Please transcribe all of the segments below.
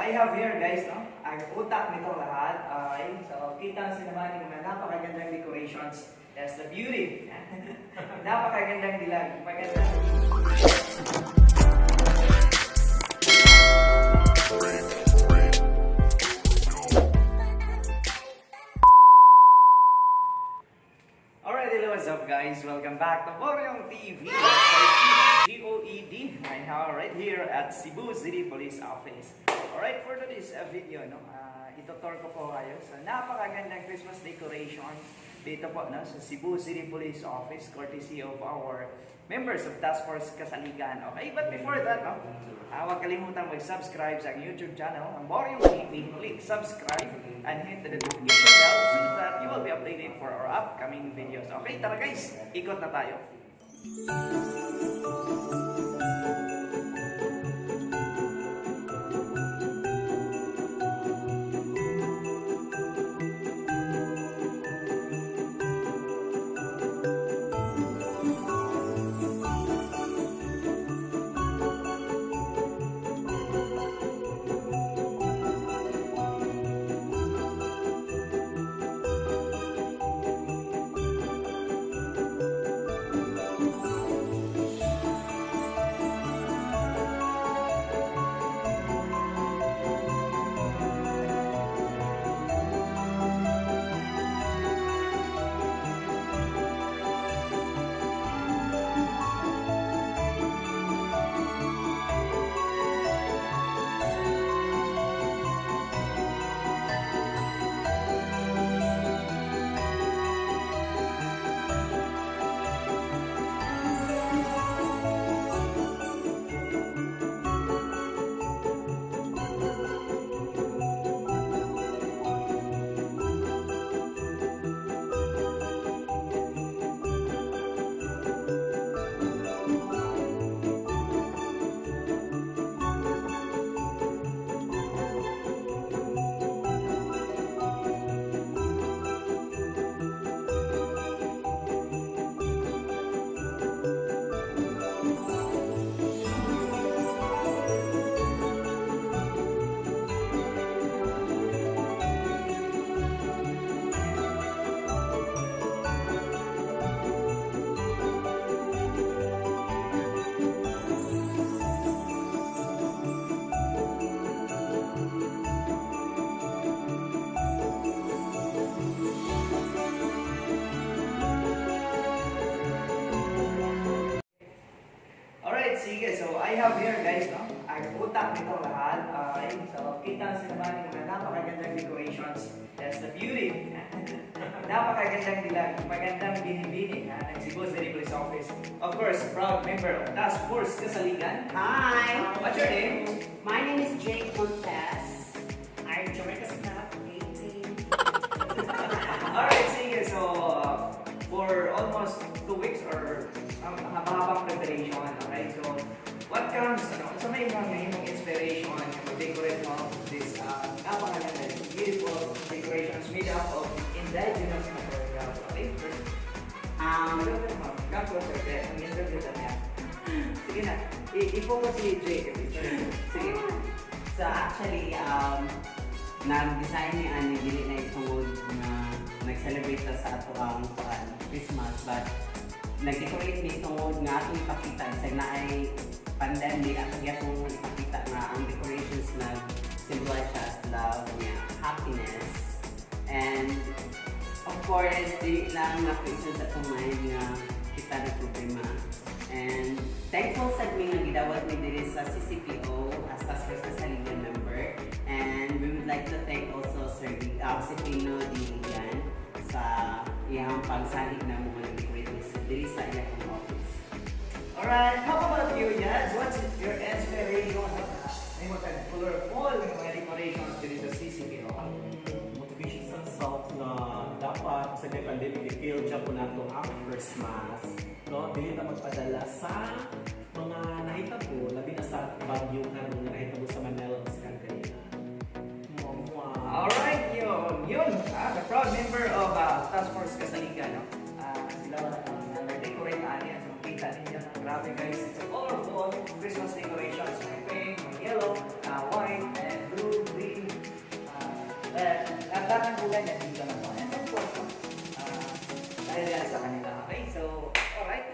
I have here guys, no? Ang utak nito lahat ay, so kita naman yung mga napakagandang decorations. That's the beauty. Napakagandang dilag. Magandang. Alright, hello, what's up guys? Welcome back to Boryong TV. GOED. I'm right here at Cebu City Police Office. Alright, for today's video, no, itutur ko po kayo sa napakagandang Christmas decorations dito po, no, sa Cebu City Police Office, courtesy of our members of Task Force Kasaligan. Okay, but before that, no, huwag kalimutang mag-subscribe sa YouTube channel ng Boryong TV. Click subscribe and hit the notification bell so that you will be updated for our upcoming videos. Okay, tara guys, ikot na tayo. Sige, so I have here guys, no? Ang utak nito lahat ay, so kita naman yung mga napakagandang decorations. That's the beauty. Napakagandang dilag, magandang binibini ng Cebu City Police Office. Of course, proud member of Task Force Kasaligan. Hi! What's your name? My name is Jake Montes. I'm Jamaica Snap 18. Alright, sige, so for almost 2 weeks or habang preparation, okay? So, what comes, so may mga inspiration to decorate mo this napakaganda, beautiful decorations made up of indigenous material, okay? Gagawin sa ito, ang interview na niya. Sige na, i-focus si Jake. Sige. So actually, nag-design ni Annie dili na itungod na nag-celebrate na sa ato ang Christmas, but nag-decorate ni itungod nga atong ipakita sa na ay pandemic at atong ipakita na ang decorations na symbolize siya as love niya, happiness, and of course di lang na-present sa itong mind nga kita na problema. And thankful sa mi nga gidawat ni diri sa CCPO as Task Force Kasaligan member, and we would like to thank also Sir si Pino Dilian sa iyang pagsalig na mo nag-decorate ni diri sa iyang office. Alright, how about you, Jazz? What's your inspiration? May mga colorful mga decorations dito sa CCPO. Motivation sa self na dapat sa pandemic i-feel dyan po nato ang Christmas. No? Dili na magpadala sa mga nahitabo, labi na sa bagyo karon nga nahitabo sa Manila sa Cagayan. Alright, yun. The proud member of Task Force Kasaligan, no? Sila nag-decorate niya. So, kita niya. Grabe guys, it's a colorful Christmas decorations. May pink, may yellow, white, and blue. lahat ng kulay na dito na po. And of course, dahil yan sa kanila. Okay, so, alright.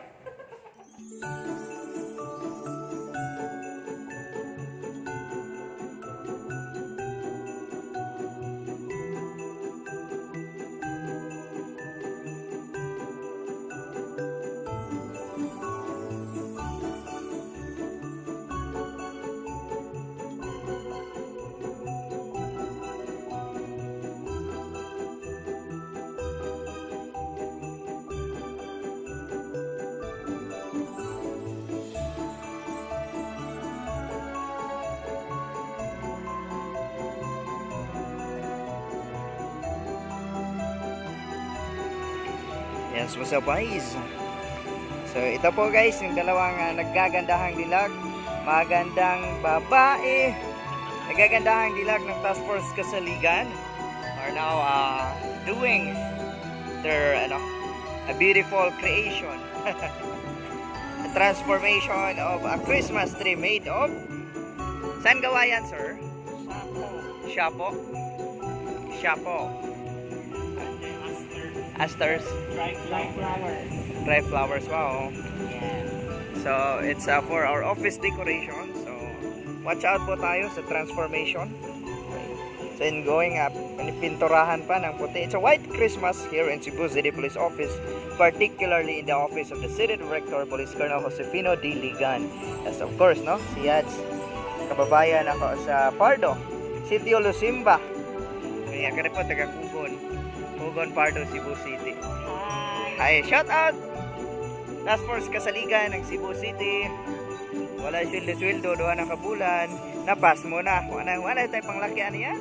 Yes, what's up guys? So ito po guys, yung dalawang naggagandahang dilag. Magandang babae. Naggagandahang dilag ng Task Force Kasaligan are now doing their a beautiful creation. A transformation of a Christmas tree made of saan gawa yan, sir? Shapo. Shapo. Asters. Dry flowers, wow. Yeah. So, it's for our office decoration. So, watch out po tayo sa transformation. So, in going up, pininturahan pa ng puti. It's a white Christmas here in Cebu City Police Office, particularly in the office of the City Director, Police Colonel Josefino D. Ligan. Yes, of course, no? Si Yads, kababayan ako sa Pardo, Sitio Lusimba. Kaya ka po, taga-Kugon. Kugon, Pardo, Cebu City. Hi, shout out! Task Force Kasaligan ng Cebu City. Wala sweldo, doon ang kabulan. Napas mo na. Wala tayo panglaki ano yan?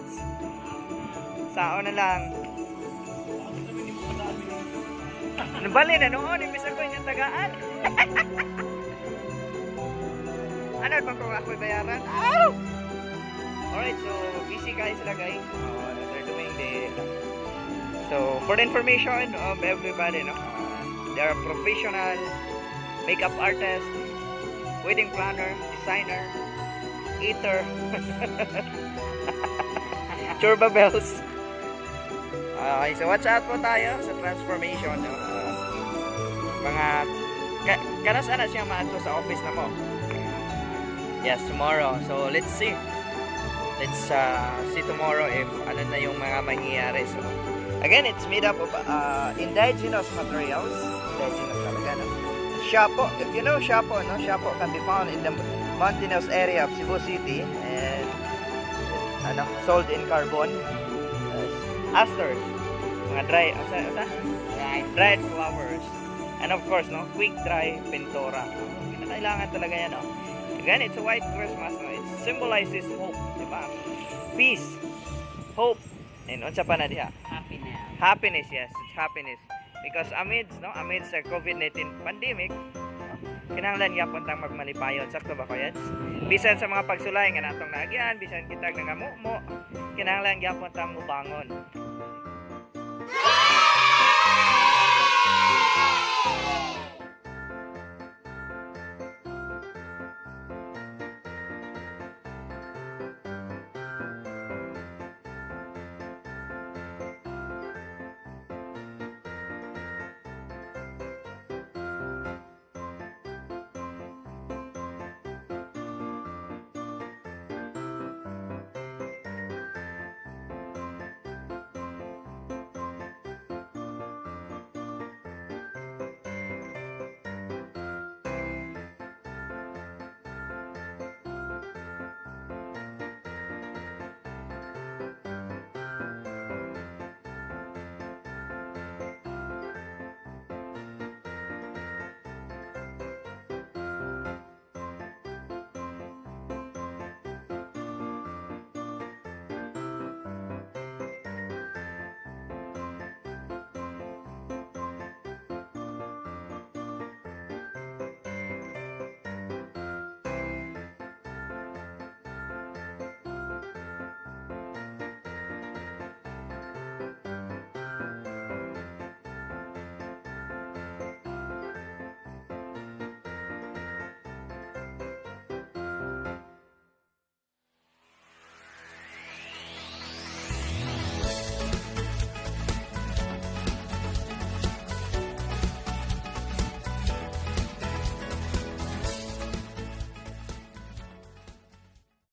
Sao na lang. Nabali na noon, imbis ako yung tagaan. Ano ba kung ako'y bayaran? Ow! Alright, so busy guys sila guys. They're doing the... So, for the information of everybody, no? They are professional makeup artist, wedding planner, designer, eater, churba bells. Okay, so watch out po tayo sa transformation. No? Mga kanas-anas siya maadto sa office na mo. Yes, tomorrow. So, let's see. Let's see tomorrow if ano na yung mga mangyayari. So, again, it's made up of indigenous materials. Indigenous talaga, no? Shapo. If you know shapo, no? Shapo can be found in the mountainous area of Cebu City and sold in carbon. Asters. Mga dried flowers. And of course, no? Quick dry pintura. Kailangan talaga yan, no? Again, it's a white Christmas, no? It symbolizes hope, diba? Peace, hope, and unsa pa na diha? Happiness. Happiness, yes, it's happiness. Because amidst the COVID-19 pandemic, kinahanglan gyapon tang magmalipayon. Sakto ba ko yan? Bisan sa mga pagsulay nga natong naagyan, bisan kitag nangamumo, kinahanglan gyapon tang mubangon.